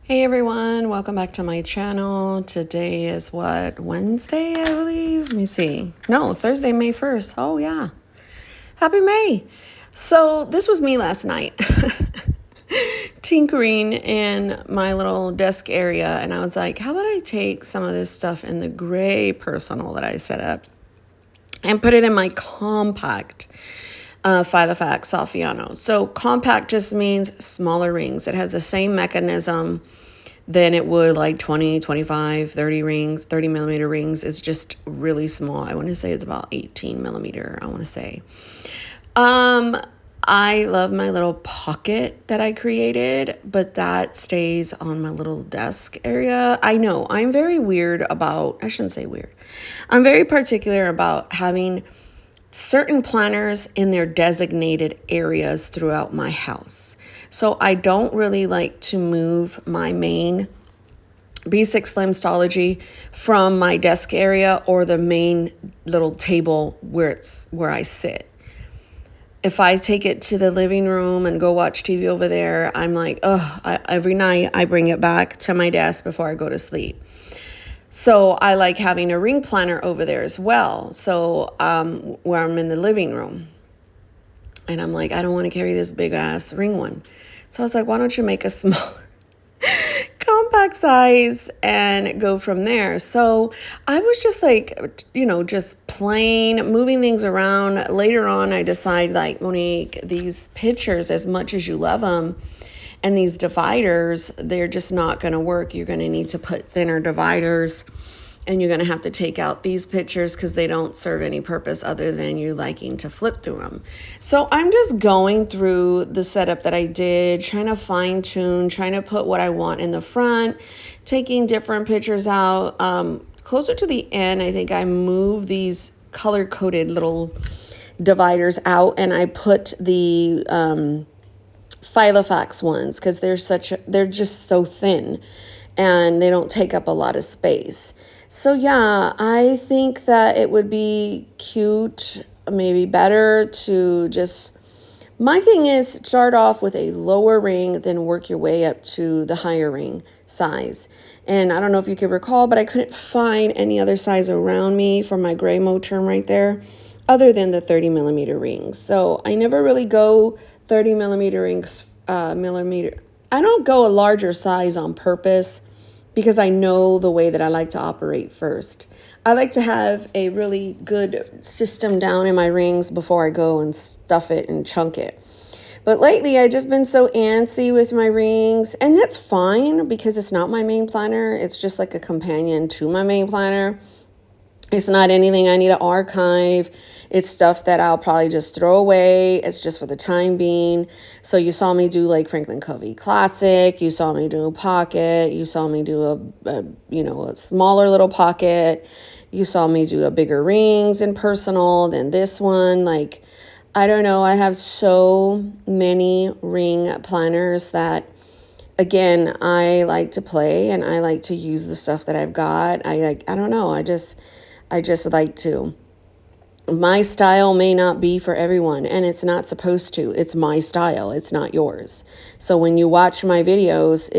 Hey everyone, welcome back to my channel. Today is what, Wednesday, I believe? Let me see. No, Thursday, May 1st. Oh yeah. Happy May. So this was me last night. Tinkering in my little desk area, and I was like, how about I take some of this stuff in the gray personal that I set up and put it in my compact Filofax Saffiano. So compact just means smaller rings. It has the same mechanism than it would like 20, 25, 30 rings, 30 millimeter rings. It's just really small. I want to say it's about 18 millimeter, I want to say. I love my little pocket that I created, but that stays on my little desk area. I know I'm very weird about, I shouldn't say weird. I'm very particular about having certain planners in their designated areas throughout my house. So I don't really like to move my main B6Slim Stalogy from my desk area or the main little table where I sit. If I take it to the living room and go watch TV over there, I'm like, every night I bring it back to my desk before I go to sleep. So I like having a ring planner over there as well. So where I'm in the living room. And I'm like, I don't want to carry this big ass ring one. So I was like, why don't you make a smaller compact size and go from there? So I was just like, just playing, moving things around. Later on, I decide like, Monique, these pictures, as much as you love them, and these dividers, they're just not going to work. You're going to need to put thinner dividers, and you're going to have to take out these pictures because they don't serve any purpose other than you liking to flip through them. So I'm just going through the setup that I did, trying to fine tune, trying to put what I want in the front, taking different pictures out. Closer to the end, I think I moved these color-coded little dividers out, and I put the Filofax ones because they're just so thin and they don't take up a lot of space. So yeah, I think that it would be cute, maybe better to just, my thing is start off with a lower ring, then work your way up to the higher ring size. And I don't know if you can recall, but I couldn't find any other size around me for my gray Moterm right there, other than the 30 millimeter rings. So I never really go 30 millimeter rings, I don't go a larger size on purpose because I know the way that I like to operate first. I like to have a really good system down in my rings before I go and stuff it and chunk it. But lately, I've just been so antsy with my rings, and that's fine because it's not my main planner. It's just like a companion to my main planner. It's not anything I need to archive. It's stuff that I'll probably just throw away. It's just for the time being. So you saw me do like Franklin Covey Classic. You saw me do a pocket. You saw me do a smaller little pocket. You saw me do a bigger rings and personal than this one. Like, I don't know. I have so many ring planners that, again, I like to play and I like to use the stuff that I've got. I don't know. I just like to. My style may not be for everyone, and it's not supposed to. It's my style. It's not yours. So when you watch my videos,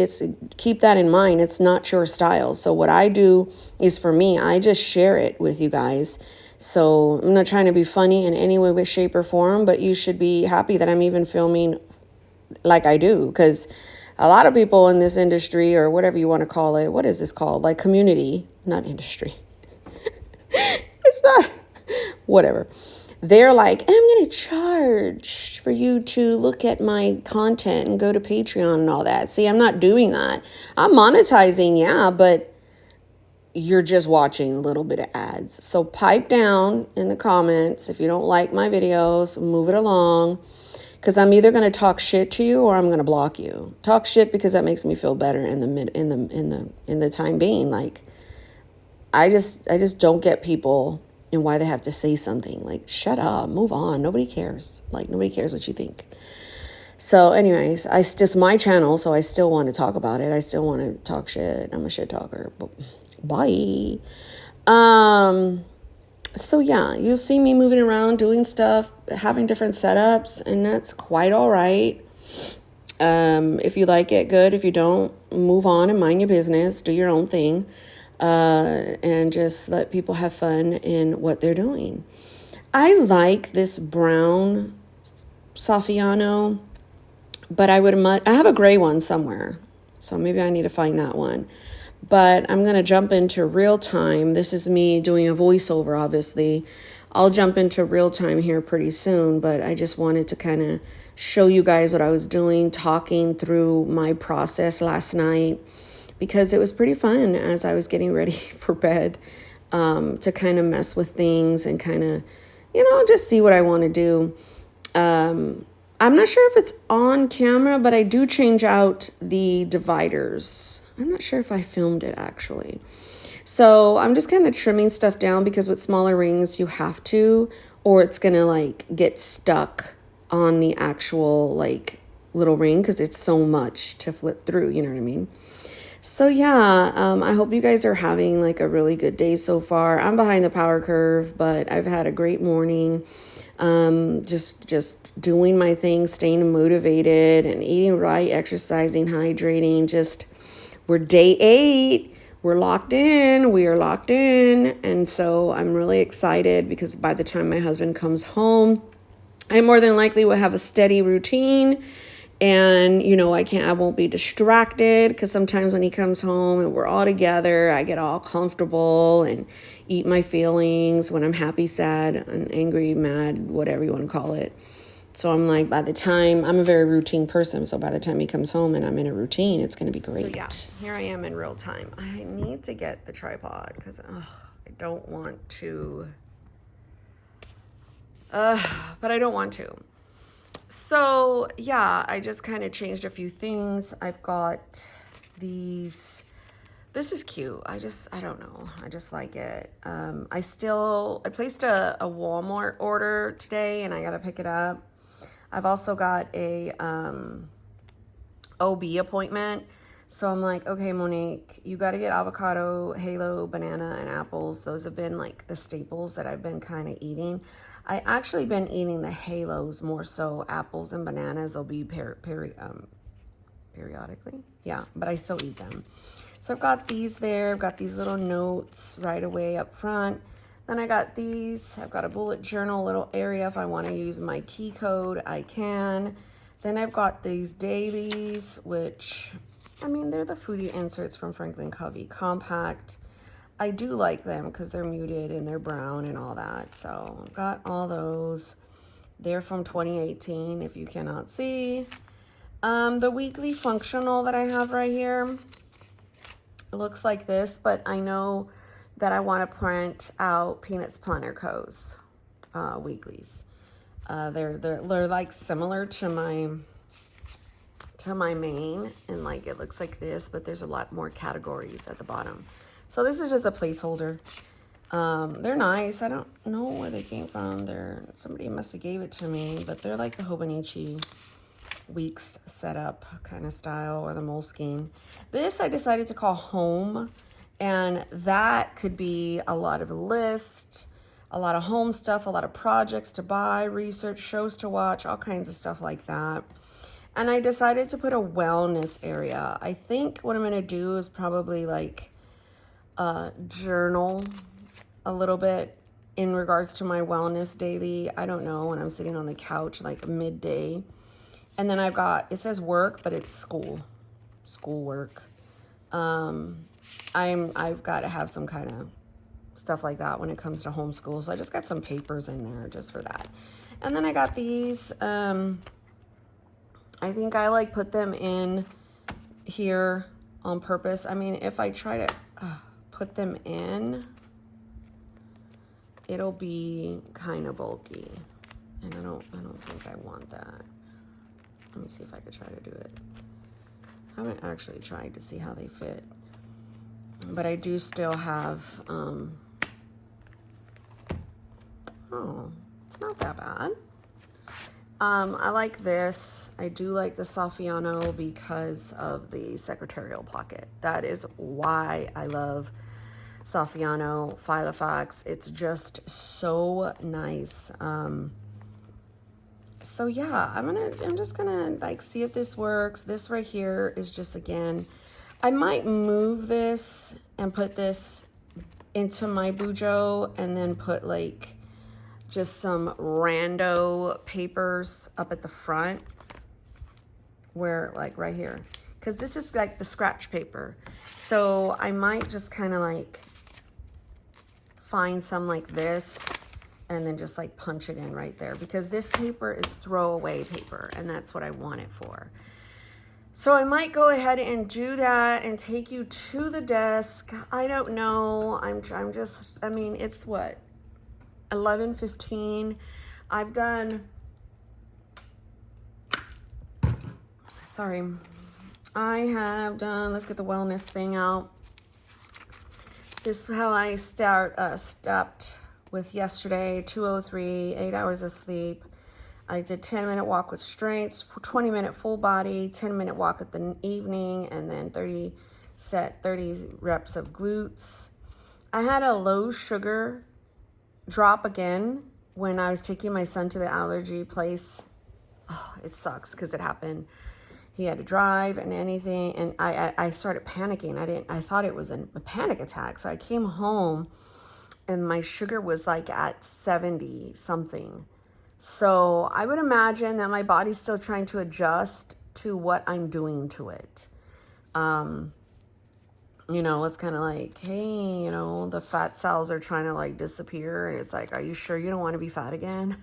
keep that in mind. It's not your style. So what I do is for me. I just share it with you guys. So I'm not trying to be funny in any way, shape, or form, but you should be happy that I'm even filming like I do, because a lot of people in this industry, or whatever you want to call it, what is this called? Like community, not industry. It's not, whatever. They're like, I'm going to charge for you to look at my content and go to Patreon and all that. See, I'm not doing that. I'm monetizing, yeah, but you're just watching a little bit of ads. So pipe down in the comments. If you don't like my videos, move it along. Because I'm either going to talk shit to you or I'm going to block you. Talk shit because that makes me feel better in the time being. Like, I just don't get people and why they have to say something. Like, shut up, move on. Nobody cares. Like, nobody cares what you think. So anyways, it's my channel, so I still want to talk about it. I still want to talk shit. I'm a shit talker. But bye. So yeah, you'll see me moving around, doing stuff, having different setups, and that's quite all right. If you like it, good. If you don't, move on and mind your business. Do your own thing. And just let people have fun in what they're doing. I like this brown Saffiano, but I have a gray one somewhere. So maybe I need to find that one. But I'm going to jump into real time. This is me doing a voiceover, obviously. I'll jump into real time here pretty soon, but I just wanted to kind of show you guys what I was doing, talking through my process last night, because it was pretty fun as I was getting ready for bed, to kind of mess with things and kind of, just see what I want to do. I'm not sure if it's on camera, but I do change out the dividers. I'm not sure if I filmed it actually. So I'm just kind of trimming stuff down because with smaller rings you have to, or it's going to like get stuck on the actual like little ring because it's so much to flip through, you know what I mean? So yeah, I hope you guys are having like a really good day so far. I'm behind the power curve, but I've had a great morning. Just doing my thing, staying motivated and eating right, exercising, hydrating. We're day 8. We're locked in. We are locked in. And so I'm really excited because by the time my husband comes home, I more than likely will have a steady routine. And, I won't be distracted because sometimes when he comes home and we're all together, I get all comfortable and eat my feelings when I'm happy, sad, and angry, mad, whatever you want to call it. So I'm like, I'm a very routine person. So by the time he comes home and I'm in a routine, it's going to be great. So yeah, here I am in real time. I need to get the tripod because I don't want to, but I don't want to. So yeah, I just kind of changed a few things. I've got these. This is cute. I don't know. I just like it. I placed a Walmart order today and I got to pick it up. I've also got a OB appointment. So I'm like, okay, Monique, you got to get avocado, halo, banana, and apples. Those have been like the staples that I've been kind of eating. I actually been eating the halos more so. Apples and bananas will be periodically. Yeah, but I still eat them. So I've got these there. I've got these little notes right away up front. Then I got these. I've got a bullet journal little area. If I want to use my key code, I can. Then I've got these dailies, which, they're the foodie inserts from Franklin Covey. Compact. I do like them because they're muted and they're brown and all that. So I've got all those. They're from 2018, if you cannot see. The weekly functional that I have right here looks like this, but I know that I want to print out Peanuts Planner Co's weeklies. They're like similar to my main, and like it looks like this, but there's a lot more categories at the bottom. So this is just a placeholder. They're nice. I don't know where they came from. Somebody must have gave it to me, but they're like the Hobonichi weeks setup kind of style, or the Moleskine. This I decided to call home, and that could be a lot of lists, a lot of home stuff, a lot of projects to buy, research, shows to watch, all kinds of stuff like that. And I decided to put a wellness area. I think what I'm going to do is probably like journal a little bit in regards to my wellness daily. I don't know, when I'm sitting on the couch like midday. And then it says work, but it's schoolwork. I've got to have some kind of stuff like that when it comes to homeschool. So I just got some papers in there just for that. And then I got these, I think I like put them in here on purpose. If I try to put them in, it'll be kind of bulky. And I don't think I want that. Let me see if I could try to do it. I haven't actually tried to see how they fit. But I do still have, it's not that bad. I like this. I do like the Saffiano because of the secretarial pocket. That is why I love Saffiano Filofax. It's just so nice. So yeah, I'm just gonna like see if this works. This right here is just, again, I might move this and put this into my bujo and then put like just some rando papers up at the front, where like right here, because this is like the scratch paper. So I might just kind of like find some like this and then just like punch it in right there, because this paper is throwaway paper and that's what I want it for. So I might go ahead and do that and take you to the desk. I don't know. I'm just, I mean, it's what, 11:15. I've done, sorry, I have done, let's get the wellness thing out. This is how I stepped with yesterday. 2:03, 8 hours of sleep. I did 10-minute walk with strengths, 20-minute full body, 10-minute walk at the evening, and then 30 reps of glutes. I had a low sugar drop again when I was taking my son to the allergy place. Oh, it sucks because it happened. He had to drive and anything, and I started panicking. I thought it was a panic attack. So I came home and my sugar was like at 70 something. So I would imagine that my body's still trying to adjust to what I'm doing to it. You know, it's kind of like, hey, you know, the fat cells are trying to like disappear. And it's like, are you sure you don't want to be fat again?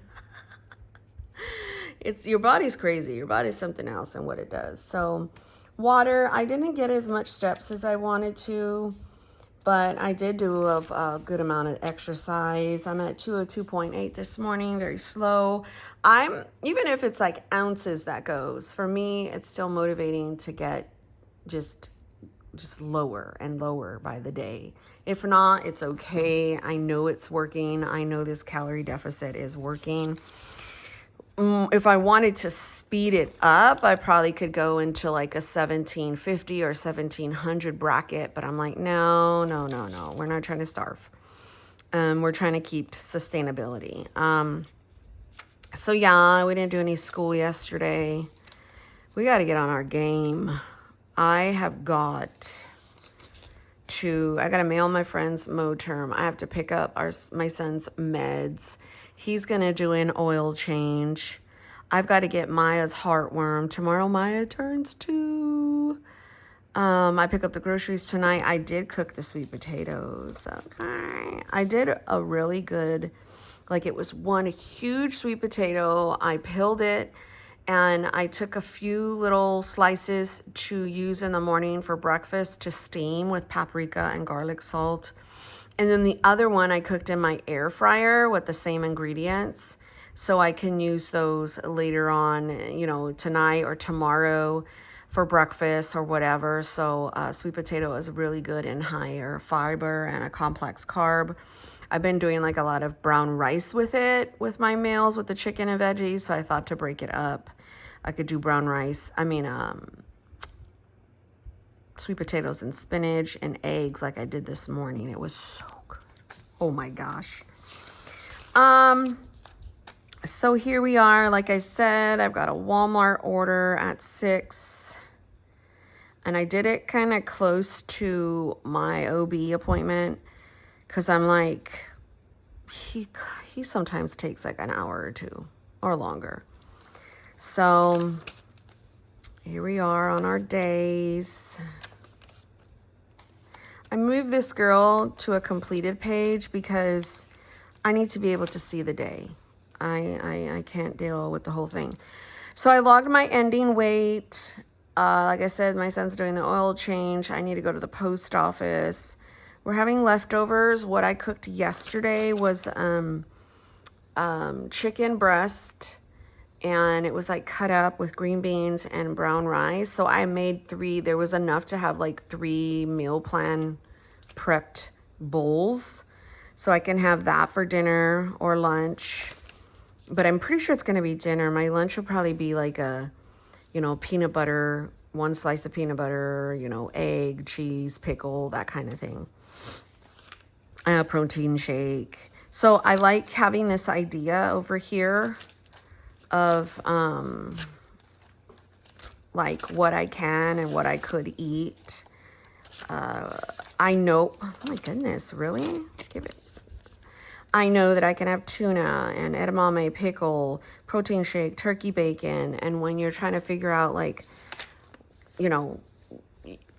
It's, your body's crazy. Your body's something else and what it does. So water, I didn't get as much steps as I wanted to, but I did do a good amount of exercise. I'm at 202.8 this morning, very slow. Even if it's like ounces that goes, for me, it's still motivating to get just lower and lower by the day. If not, it's okay. I know it's working. I know this calorie deficit is working. If I wanted to speed it up, I probably could go into like a 1750 or 1700 bracket, but I'm like, no. We're not trying to starve. We're trying to keep sustainability. So yeah, we didn't do any school yesterday. We got to get on our game. I got to mail my friend's Mo term. I have to pick up my son's meds. He's going to do an oil change. I've got to get Maya's heartworm. Tomorrow Maya turns 2. I pick up the groceries tonight. I did cook the sweet potatoes. Okay. I did a really good, like it was one huge sweet potato. I peeled it and I took a few little slices to use in the morning for breakfast to steam with paprika and garlic salt. And then the other one I cooked in my air fryer with the same ingredients. So I can use those later on, you know, tonight or tomorrow for breakfast or whatever. So sweet potato is really good in higher fiber and a complex carb. I've been doing like a lot of brown rice with it, with my meals, with the chicken and veggies. So I thought to break it up, I could do brown rice. Sweet potatoes and spinach and eggs like I did this morning. It was so good. Oh my gosh. So here we are. Like I said, I've got a Walmart order at 6. And I did it kind of close to my OB appointment because I'm like, he sometimes takes like an hour or 2 or longer. So here we are on our days. I moved this girl to a completed page because I need to be able to see the day. I can't deal with the whole thing. So I logged my ending weight. Like I said, my son's doing the oil change. I need to go to the post office. We're having leftovers. What I cooked yesterday was chicken breast, and it was like cut up with green beans and brown rice. So I made 3. There was enough to have like 3 meal plan prepped bowls. So I can have that for dinner or lunch. But I'm pretty sure it's going to be dinner. My lunch will probably be like a, you know, peanut butter, 1 slice of peanut butter, you know, egg, cheese, pickle, that kind of thing. Protein shake. So I like having this idea over here of like what I can and what I could eat. I know, oh my goodness, really? Give it. I know that I can have tuna and edamame pickle, protein shake, turkey bacon. And when you're trying to figure out, like, you know,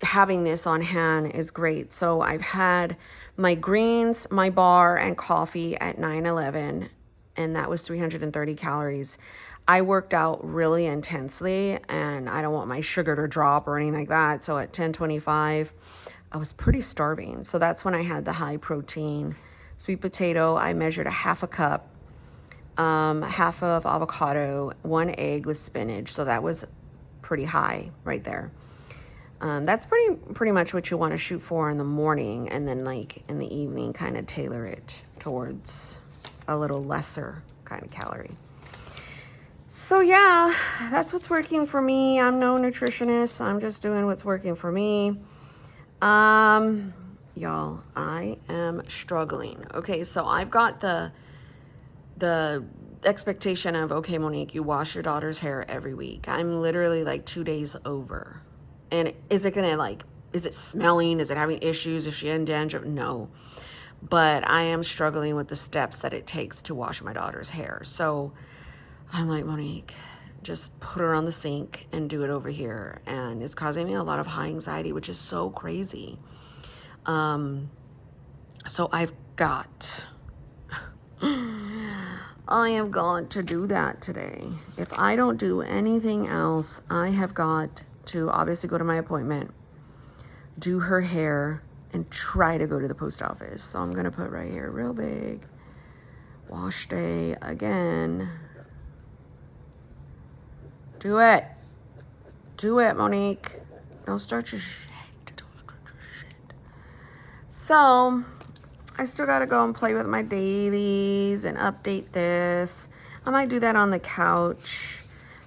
having this on hand is great. So I've had my greens, my bar, and coffee at 9:11, and that was 330 calories. I worked out really intensely, and I don't want my sugar to drop or anything like that. So at 10:25, I was pretty starving. So that's when I had the high protein sweet potato. I measured a half a cup, half of avocado, 1 egg with spinach. So that was pretty high right there. That's pretty much what you want to shoot for in the morning, and then like in the evening kind of tailor it towards a little lesser kind of calorie. So yeah, that's what's working for me. I'm no nutritionist. I'm just doing what's working for me. Y'all, I am struggling. Okay, so I've got the expectation of, okay, Monique, you wash your daughter's hair every week. I'm literally like 2 days over. And is it gonna, like, is it smelling? Is it having issues? Is she in dandruff? No. But I am struggling with the steps that it takes to wash my daughter's hair. So I'm like, Monique, just put her on the sink and do it over here. And it's causing me a lot of high anxiety, which is so crazy. So I've got, I have got to do that today. If I don't do anything else, I have got to obviously go to my appointment, do her hair, and try to go to the post office. So I'm going to put right here real big, wash day again. Do it. Do it, Monique. Don't start your shit. Don't start your shit. So I still got to go and play with my dailies and update this. I might do that on the couch.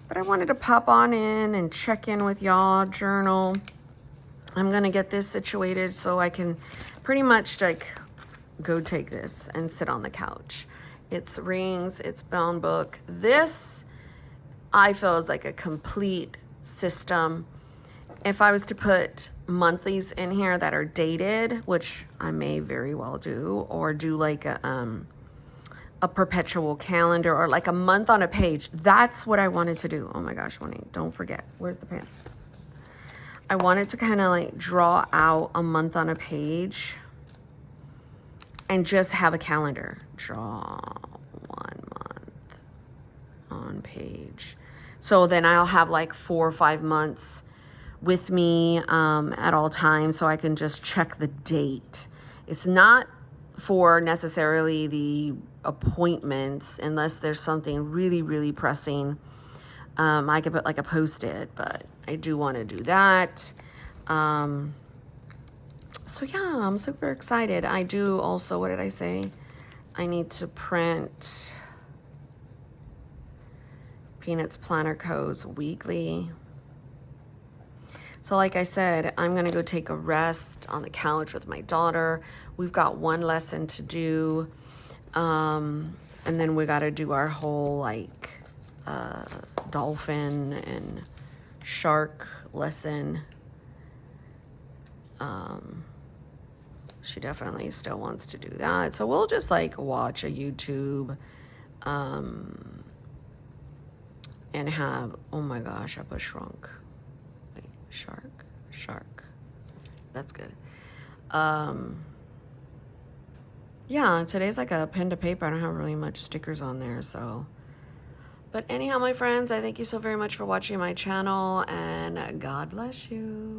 But I wanted to pop on in and check in with y'all, journal. I'm going to get this situated so I can pretty much like go take this and sit on the couch. It's rings, it's bound book. This I feel is like a complete system. If I was to put monthlies in here that are dated, which I may very well do, or do like a perpetual calendar or like a month on a page. That's what I wanted to do. Oh my gosh, Monique, don't forget. Where's the pen? I wanted to kind of like draw out a month on a page and just have a calendar. Draw 1 month on page. So then I'll have like 4 or 5 months with me at all times, so I can just check the date. It's not for necessarily the appointments unless there's something really, really pressing. I could put like a post-it, but I do want to do that. So yeah, I'm super excited. I do also, what did I say? I need to print Peanuts Planner Co's weekly. So like I said, I'm going to go take a rest on the couch with my daughter. We've got 1 lesson to do. And then we got to do our whole like dolphin and shark lesson. She definitely still wants to do that. So we'll just like watch a YouTube and have, oh my gosh, I put shrunk. Wait, shark. That's good. Yeah, today's like a pen to paper. I don't have really much stickers on there, so. But anyhow, my friends, I thank you so very much for watching my channel, and God bless you.